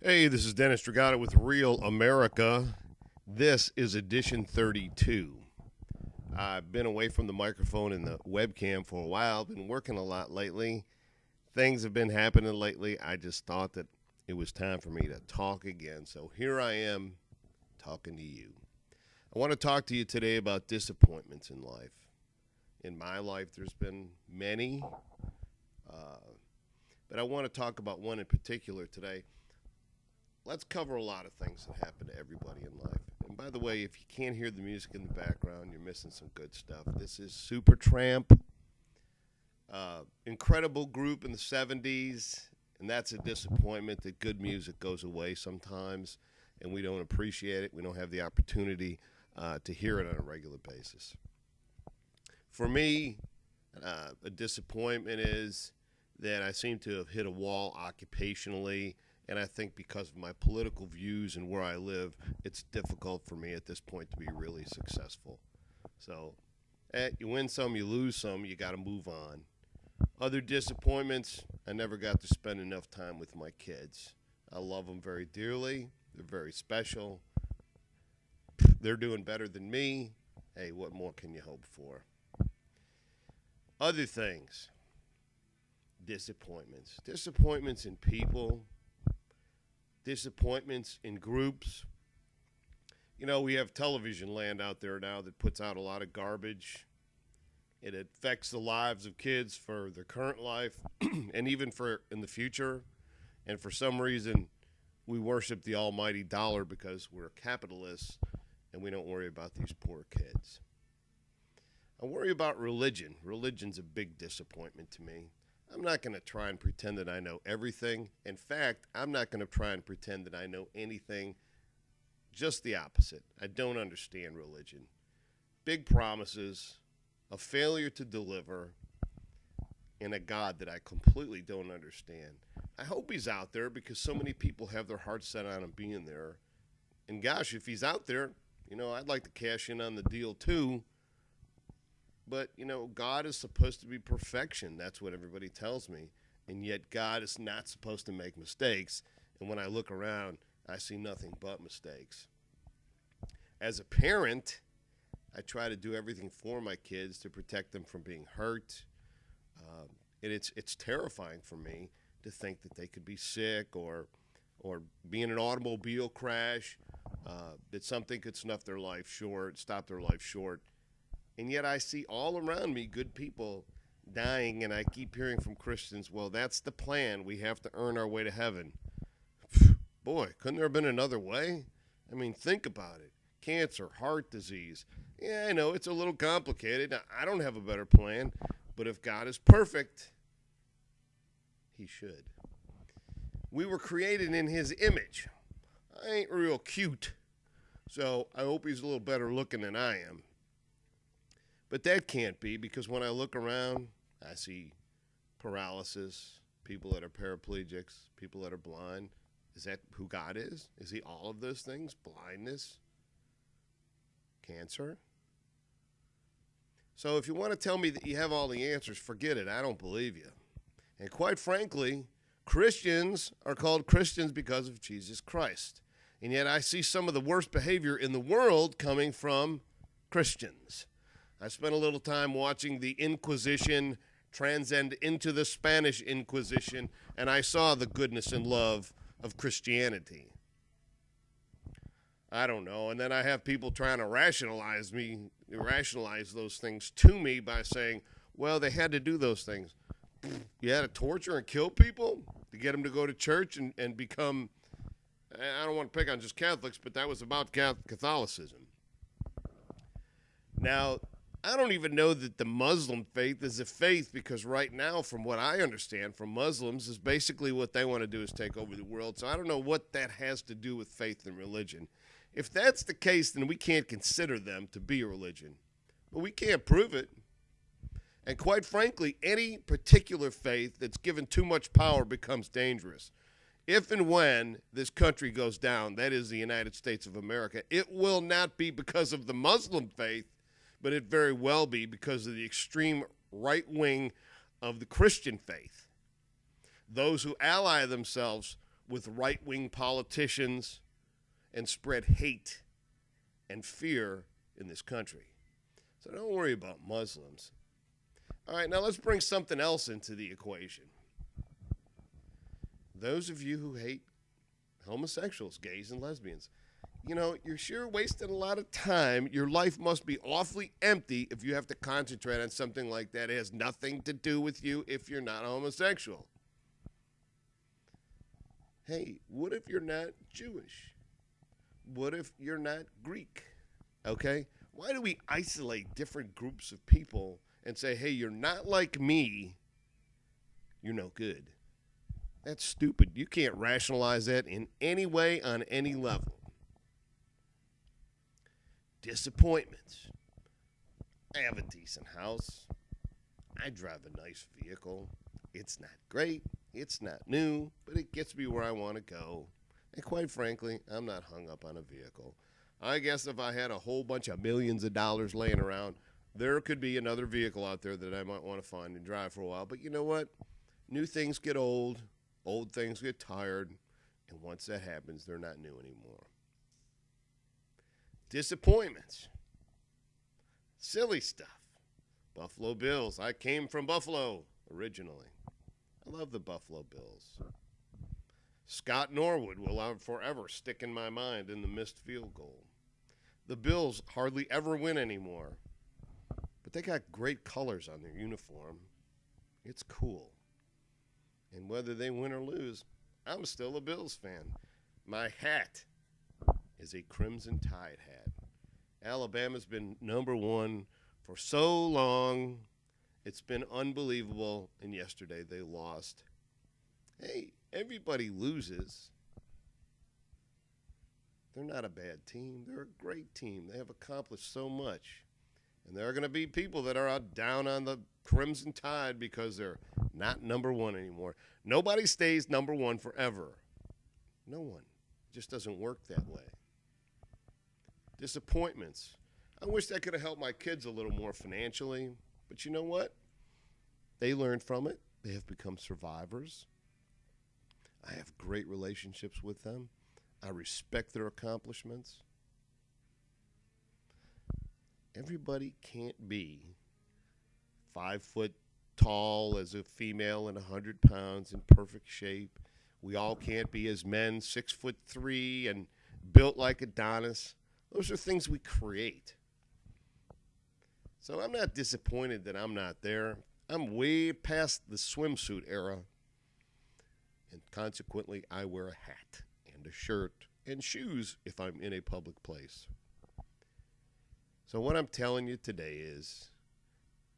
Hey, this is Dennis Dragata with Real America. This is edition 32. I've been away from the microphone and the webcam for a while. Been working a lot lately. Things have been happening lately. I just thought that it was time for me to talk again. So here I am talking to you. I want to talk to you today about disappointments in life. In my life, there's been many, but I want to talk about one in particular today. Let's cover a lot of things that happen to everybody in life. And by the way, if you can't hear the music in the background, you're missing some good stuff. This is Supertramp, incredible group in the 70s, and that's a disappointment that good music goes away sometimes, and we don't appreciate it. We don't have the opportunity to hear it on a regular basis. For me, a disappointment is that I seem to have hit a wall occupationally. And I think because of my political views and where I live, it's difficult for me at this point to be really successful. So, you win some, you lose some, you got to move on. Other disappointments, I never got to spend enough time with my kids. I love them very dearly. They're very special. They're doing better than me. Hey, what more can you hope for? Other things, disappointments. Disappointments in people. Disappointments in groups. You know, we have television land out there now that puts out a lot of garbage. It affects the lives of kids for their current life and even for in the future. And for some reason, we worship the almighty dollar because we're capitalists and we don't worry about these poor kids. I worry about religion. Religion's a big disappointment to me. I'm not going to try and pretend that I know everything. In fact, I'm not going to try and pretend that I know anything. Just the opposite. I don't understand religion. Big promises, a failure to deliver, and a God that I completely don't understand. I hope he's out there because so many people have their hearts set on him being there. And gosh, if he's out there, I'd like to cash in on the deal too. But, God is supposed to be perfection. That's what everybody tells me. And yet God is not supposed to make mistakes. And when I look around, I see nothing but mistakes. As a parent, I try to do everything for my kids to protect them from being hurt. And it's terrifying for me to think that they could be sick or be in an automobile crash, that something could stop their life short. And yet I see all around me good people dying, and I keep hearing from Christians, well, that's the plan. We have to earn our way to heaven. Boy, couldn't there have been another way? I mean, think about it. Cancer, heart disease. Yeah, I know it's a little complicated. Now, I don't have a better plan, but if God is perfect, he should. We were created in his image. I ain't real cute, so I hope he's a little better looking than I am. But that can't be, because when I look around, I see paralysis, people that are paraplegics, people that are blind. Is that who God is? Is he all of those things? Blindness? Cancer? So if you want to tell me that you have all the answers, forget it. I don't believe you. And quite frankly, Christians are called Christians because of Jesus Christ. And yet I see some of the worst behavior in the world coming from Christians. I spent a little time watching the Inquisition transcend into the Spanish Inquisition, and I saw the goodness and love of Christianity. I don't know. And then I have people trying to rationalize those things to me by saying, well, they had to do those things. You had to torture and kill people to get them to go to church and become, I don't want to pick on just Catholics, but that was about Catholicism. Now, I don't even know that the Muslim faith is a faith, because right now, from what I understand from Muslims, is basically what they want to do is take over the world. So I don't know what that has to do with faith and religion. If that's the case, then we can't consider them to be a religion. But we can't prove it. And quite frankly, any particular faith that's given too much power becomes dangerous. If and when this country goes down, that is the United States of America, it will not be because of the Muslim faith, but it very well be because of the extreme right wing of the Christian faith. Those who ally themselves with right-wing politicians and spread hate and fear in this country. So don't worry about Muslims. All right, now let's bring something else into the equation. Those of you who hate homosexuals, gays, and lesbians, you know, you're sure wasting a lot of time. Your life must be awfully empty if you have to concentrate on something like that. It has nothing to do with you if you're not homosexual. Hey, what if you're not Jewish? What if you're not Greek? Okay? Why do we isolate different groups of people and say, hey, you're not like me, you're no good? That's stupid. You can't rationalize that in any way on any level. Disappointments. I have a decent house. I drive a nice vehicle. It's not great. It's not new, but it gets me where I want to go. And quite frankly, I'm not hung up on a vehicle. I guess if I had a whole bunch of millions of dollars laying around, there could be another vehicle out there that I might want to find and drive for a while. But you know what? New things get old. Old things get tired. And once that happens, they're not new anymore. Disappointments. Silly stuff. Buffalo Bills. I came from Buffalo originally. I love the Buffalo Bills. Scott Norwood will forever stick in my mind in the missed field goal. The Bills hardly ever win anymore, but they got great colors on their uniform. It's cool. And whether they win or lose, I'm still a Bills fan. My hat is a Crimson Tide hat. Alabama's been number one for so long. It's been unbelievable, and yesterday they lost. Hey, everybody loses. They're not a bad team. They're a great team. They have accomplished so much. And there are going to be people that are out down on the Crimson Tide because they're not number one anymore. Nobody stays number one forever. No one. It just doesn't work that way. Disappointments. I wish that could have helped my kids a little more financially. But you know what? They learned from it. They have become survivors. I have great relationships with them. I respect their accomplishments. Everybody can't be 5 foot tall as a female and 100 pounds in perfect shape. We all can't be as men 6'3" and built like Adonis. Those are things we create. So I'm not disappointed that I'm not there. I'm way past the swimsuit era. And consequently, I wear a hat and a shirt and shoes if I'm in a public place. So what I'm telling you today is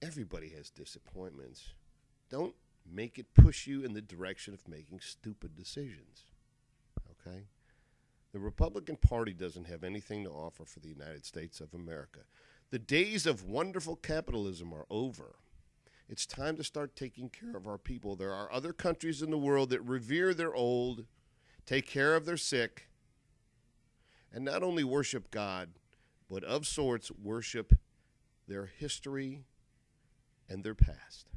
everybody has disappointments. Don't make it push you in the direction of making stupid decisions. Okay? The Republican Party doesn't have anything to offer for the United States of America. The days of wonderful capitalism are over. It's time to start taking care of our people. There are other countries in the world that revere their old, take care of their sick, and not only worship God, but of sorts worship their history and their past.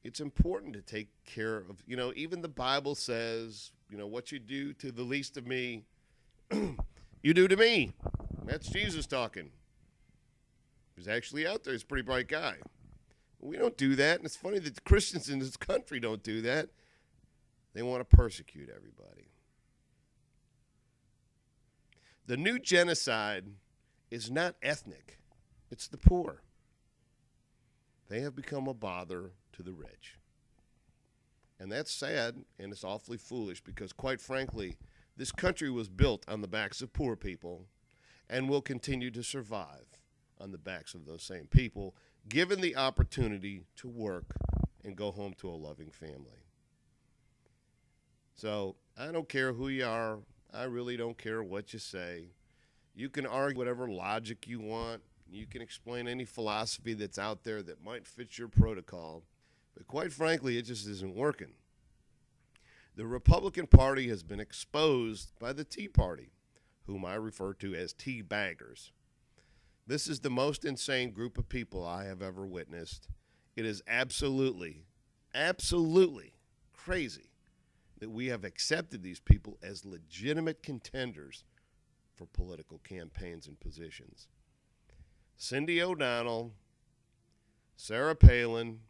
It's important to take care of, even the Bible says, what you do to the least of me, you do to me. That's Jesus talking. He's actually out there. He's a pretty bright guy. We don't do that, and it's funny that the Christians in this country don't do that. They want to persecute everybody. The new genocide is not ethnic. It's the poor. They have become a bother to the rich. And that's sad, and it's awfully foolish because, quite frankly, this country was built on the backs of poor people and will continue to survive on the backs of those same people, given the opportunity to work and go home to a loving family. So I don't care who you are. I really don't care what you say. You can argue whatever logic you want. You can explain any philosophy that's out there that might fit your protocol. But quite frankly, it just isn't working. The Republican Party has been exposed by the Tea Party, whom I refer to as tea baggers. This is the most insane group of people I have ever witnessed. It is absolutely crazy. that we have accepted these people as legitimate contenders for political campaigns and positions. Cindy O'Donnell, Sarah Palin,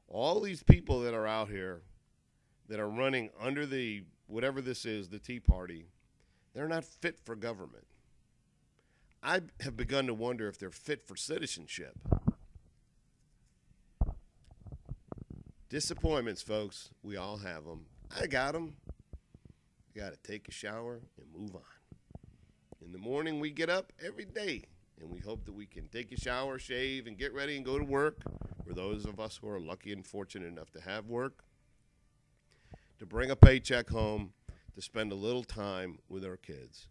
all these people that are out here that are running under the, whatever this is, the Tea Party, they're not fit for government. I have begun to wonder if they're fit for citizenship. Disappointments, folks. We all have them. I got them. You got to take a shower and move on. In the morning, we get up every day, and we hope that we can take a shower, shave, and get ready and go to work. For those of us who are lucky and fortunate enough to have work, to bring a paycheck home, to spend a little time with our kids.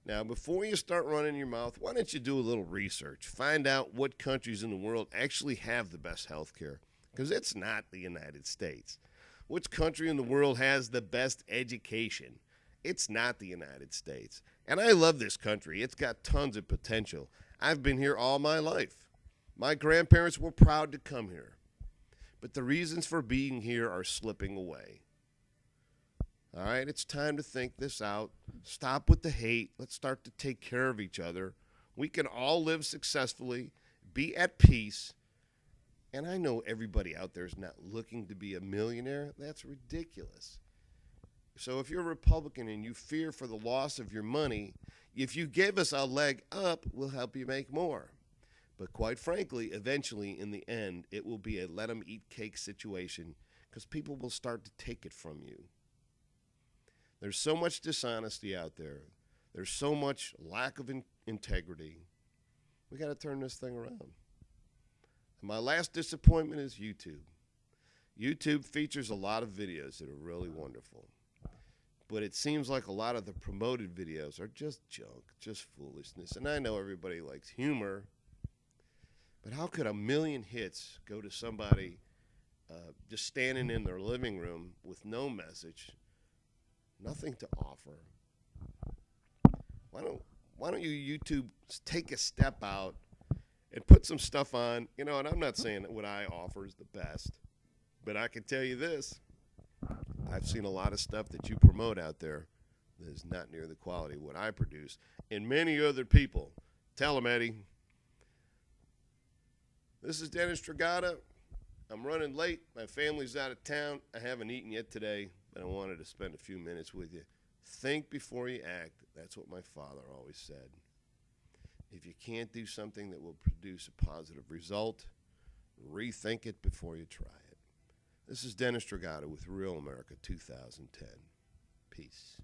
Now, before you start running your mouth, why don't you do a little research? Find out what countries in the world actually have the best health care, because it's not the United States. Which country in the world has the best education? It's not the United States. And I love this country. It's got tons of potential. I've been here all my life. My grandparents were proud to come here. But the reasons for being here are slipping away. All right, it's time to think this out. Stop with the hate. Let's start to take care of each other. We can all live successfully, be at peace. And I know everybody out there is not looking to be a millionaire. That's ridiculous. So if you're a Republican and you fear for the loss of your money, if you give us a leg up, we'll help you make more. But quite frankly, eventually, in the end, it will be a let them eat cake situation because people will start to take it from you. There's so much dishonesty out there. There's so much lack of integrity. We got to turn this thing around. And my last disappointment is YouTube. YouTube features a lot of videos that are really wonderful. But it seems like a lot of the promoted videos are just junk, just foolishness. And I know everybody likes humor, but how could 1 million hits go to somebody just standing in their living room with no message, nothing to offer? Why don't you YouTube take a step out and put some stuff on? You know, and I'm not saying that what I offer is the best, but I can tell you this. I've seen a lot of stuff that you promote out there that is not near the quality of what I produce. And many other people. Tell them, Eddie. This is Dennis Stragata. I'm running late. My family's out of town. I haven't eaten yet today, but I wanted to spend a few minutes with you. Think before you act. That's what my father always said. If you can't do something that will produce a positive result, rethink it before you try it. This is Dennis Stragata with Real America 2010. Peace.